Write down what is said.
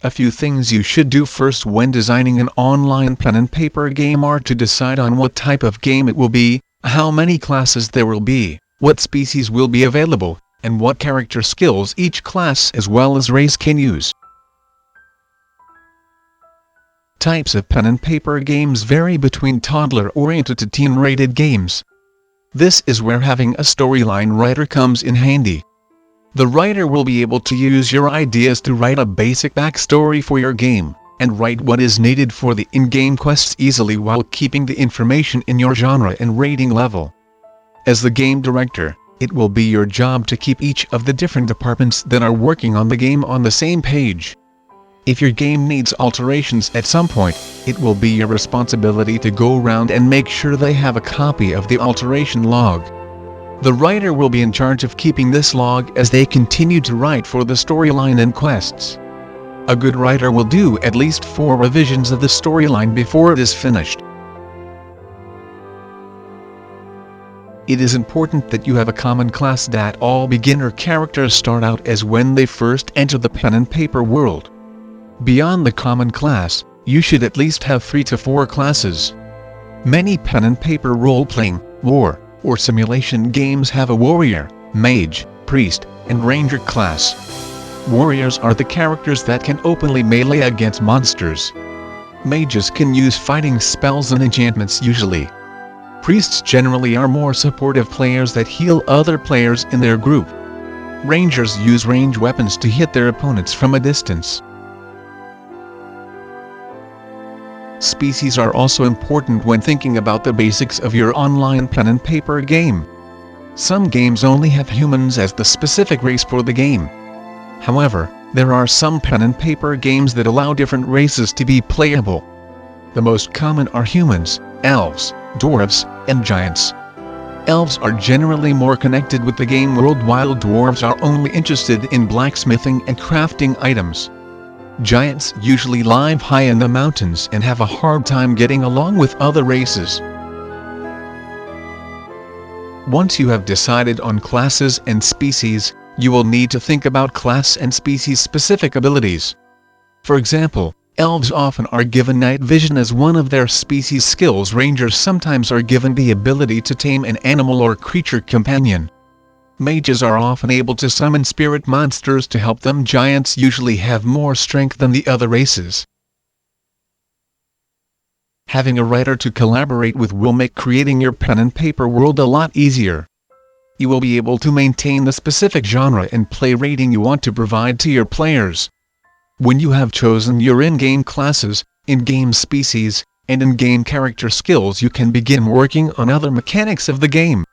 A few things you should do first when designing an online pen and paper game are to decide on what type of game it will be, how many classes there will be, what species will be available, and what character skills each class as well as race can use. Types of pen and paper games vary between toddler-oriented to teen-rated games. This is where having a storyline writer comes in handy. The writer will be able to use your ideas to write a basic backstory for your game, and write what is needed for the in-game quests easily while keeping the information in your genre and rating level. As the game director, it will be your job to keep each of the different departments that are working on the game on the same page. If your game needs alterations at some point, it will be your responsibility to go around and make sure they have a copy of the alteration log. The writer will be in charge of keeping this log as they continue to write for the storyline and quests. A good writer will do at least 4 revisions of the storyline before it is finished. It is important that you have a common class that all beginner characters start out as when they first enter the pen and paper world. Beyond the common class, you should at least have 3 to 4 classes. Many pen and paper role-playing, war, or simulation games have a warrior, mage, priest, and ranger class. Warriors are the characters that can openly melee against monsters. Mages can use fighting spells and enchantments usually. Priests generally are more supportive players that heal other players in their group. Rangers use ranged weapons to hit their opponents from a distance. Species are also important when thinking about the basics of your online pen and paper game. Some games only have humans as the specific race for the game. However, there are some pen and paper games that allow different races to be playable. The most common are humans, elves, dwarves, and giants. Elves are generally more connected with the game world while dwarves are only interested in blacksmithing and crafting items. Giants usually live high in the mountains and have a hard time getting along with other races. Once you have decided on classes and species, you will need to think about class and species-specific abilities. For example, elves often are given night vision as one of their species skills. Rangers sometimes are given the ability to tame an animal or creature companion. Mages are often able to summon spirit monsters to help them. Giants usually have more strength than the other races. Having a writer to collaborate with will make creating your pen and paper world a lot easier. You will be able to maintain the specific genre and play rating you want to provide to your players. When you have chosen your in-game classes, in-game species, and in-game character skills, you can begin working on other mechanics of the game.